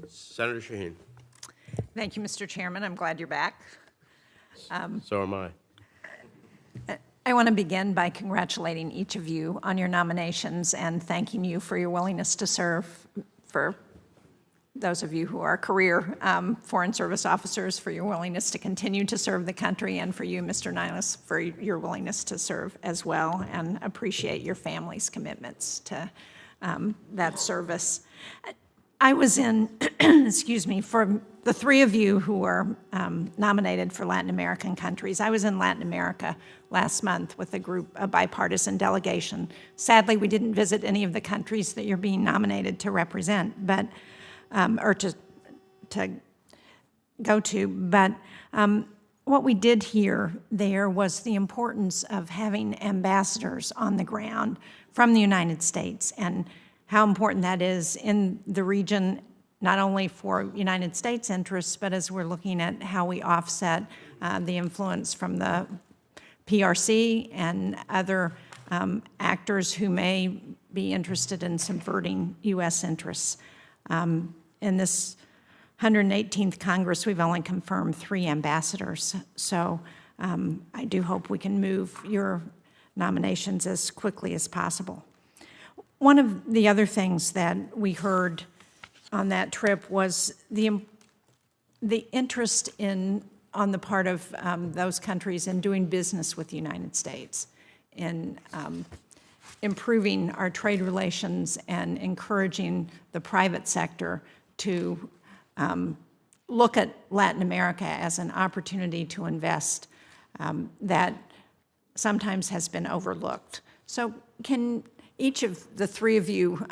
Senator Shaheen. Thank you, Mr. Chairman. I'm glad you're back. So am I. I want to begin by congratulating each of you on your nominations and thanking you for your willingness to serve, for those of you who are career Foreign Service officers, for your willingness to continue to serve the country, and for you, Mr. Niles, for your willingness to serve as well, and appreciate your family's commitments to that service. I was in, excuse me, for the three of you who were nominated for Latin American countries, I was in Latin America last month with a bipartisan delegation. Sadly, we didn't visit any of the countries that you're being nominated to represent, but or to go to. But what we did hear there was the importance of having ambassadors on the ground from the United States, and how important that is in the region, not only for United States interests, but as we're looking at how we offset the influence from the PRC and other actors who may be interested in subverting U.S. interests. In this 118th Congress, we've only confirmed 3 ambassadors, so I do hope we can move your nominations as quickly as possible. One of the other things that we heard on that trip was the interest on the part of those countries in doing business with the United States, in improving our trade relations and encouraging the private sector to look at Latin America as an opportunity to invest that sometimes has been overlooked. So can each of the 3 of you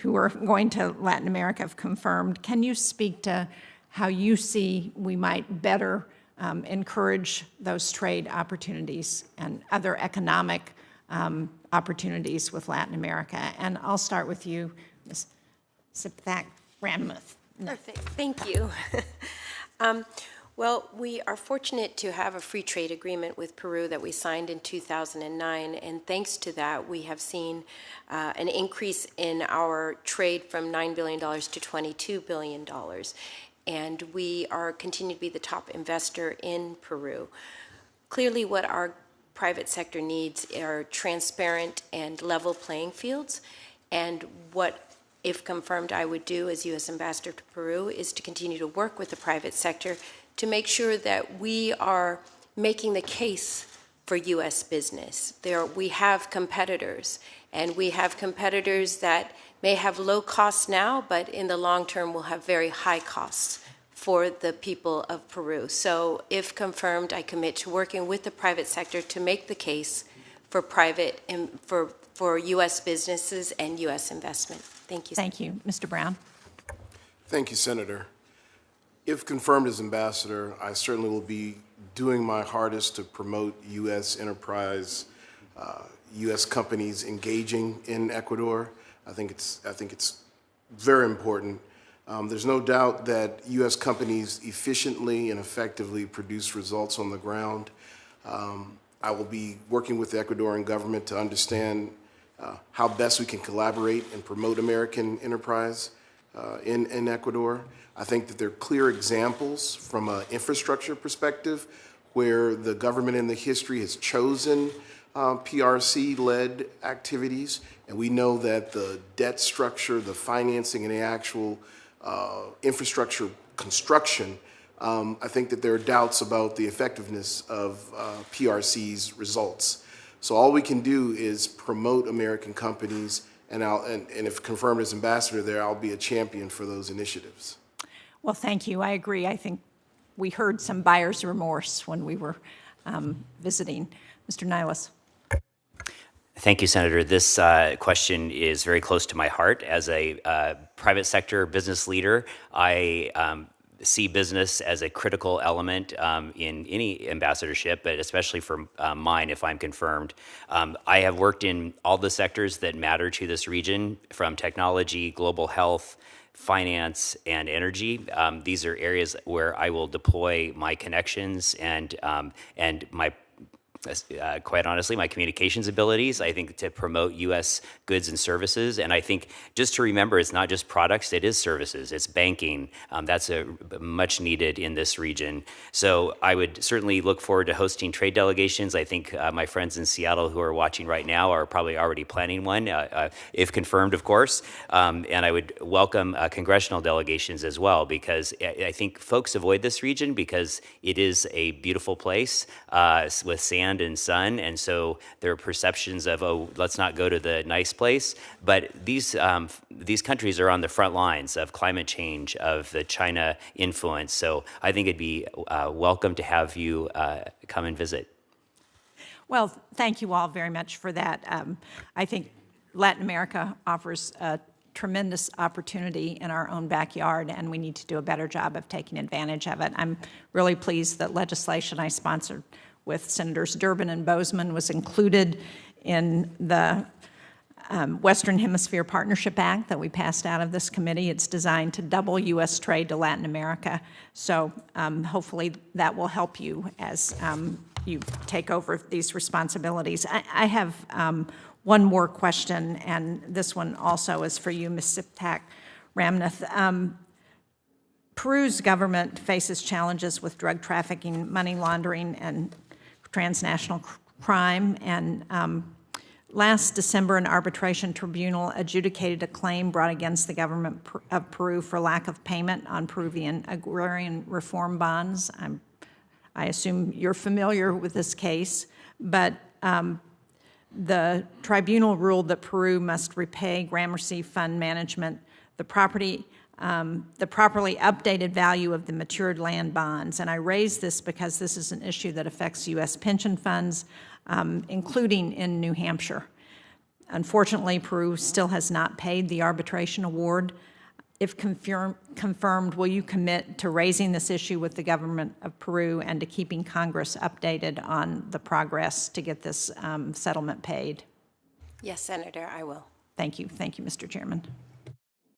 who are going to Latin America have confirmed, can you speak to how you see we might better encourage those trade opportunities and other economic opportunities with Latin America? And I'll start with you, Ms. Sipthak Ranmuth. Perfect, thank you. Well, we are fortunate to have a free trade agreement with Peru that we signed in 2009, and thanks to that, we have seen an increase in our trade from $9 billion to $22 billion, and we are continue to be the top investor in Peru. Clearly, what our private sector needs are transparent and level playing fields, and what, if confirmed, I would do as U.S. Ambassador to Peru is to continue to work with the private sector to make sure that we are making the case for U.S. business. We have competitors, and we have competitors that may have low costs now, but in the long term will have very high costs for the people of Peru. So if confirmed, I commit to working with the private sector to make the case for private and for U.S. businesses and U.S. investment. Thank you. Thank you. Mr. Brown. Thank you, Senator. If confirmed as ambassador, I certainly will be doing my hardest to promote U.S. enterprise, U.S. companies engaging in Ecuador. I think it's very important. There's no doubt that U.S. companies efficiently and effectively produce results on the ground. I will be working with the Ecuadorian government to understand how best we can collaborate and promote American enterprise in Ecuador. I think that there are clear examples from an infrastructure perspective where the government in the history has chosen PRC-led activities, and we know that the debt structure, the financing, and the actual infrastructure construction, I think that there are doubts about the effectiveness of PRC's results. So all we can do is promote American companies, and if confirmed as ambassador there, I'll be a champion for those initiatives. Well, thank you. I agree. I think we heard some buyer's remorse when we were visiting. Mr. Niles. Thank you, Senator. This question is very close to my heart. As a private sector business leader, I see business as a critical element in any ambassadorship, but especially for mine if I'm confirmed. I have worked in all the sectors that matter to this region, from technology, global health, finance, and energy. These are areas where I will deploy my connections and my quite honestly, my communications abilities, I think, to promote U.S. goods and services. And I think just to remember, it's not just products, it is services, it's banking. That's much needed in this region. So I would certainly look forward to hosting trade delegations. I think my friends in Seattle who are watching right now are probably already planning one, if confirmed, of course. And I would welcome congressional delegations as well, because I think folks avoid this region because it is a beautiful place with sand and sun, and so there are perceptions of, oh, let's not go to the nice place. But these countries are on the front lines of climate change, of the China influence. So I think it'd be welcome to have you come and visit. Well, thank you all very much for that. I think Latin America offers a tremendous opportunity in our own backyard, and we need to do a better job of taking advantage of it. I'm really pleased that legislation I sponsored with Senators Durbin and Bozeman was included in the Western Hemisphere Partnership Act that we passed out of this committee. It's designed to double U.S. trade to Latin America. So hopefully that will help you as you take over these responsibilities. I have one more question, and this one also is for you, Ms. Siptak Ramnath. Peru's government faces challenges with drug trafficking, money laundering, and transnational crime. And last December, an arbitration tribunal adjudicated a claim brought against the government of Peru for lack of payment on Peruvian agrarian reform bonds. I assume you're familiar with this case, but the tribunal ruled that Peru must repay Gramercy Fund Management the properly updated value of the matured land bonds. And I raise this because this is an issue that affects U.S. pension funds, including in New Hampshire. Unfortunately, Peru still has not paid the arbitration award. If confirmed, will you commit to raising this issue with the government of Peru and to keeping Congress updated on the progress to get this settlement paid? Yes, Senator, I will. Thank you. Thank you, Mr. Chairman.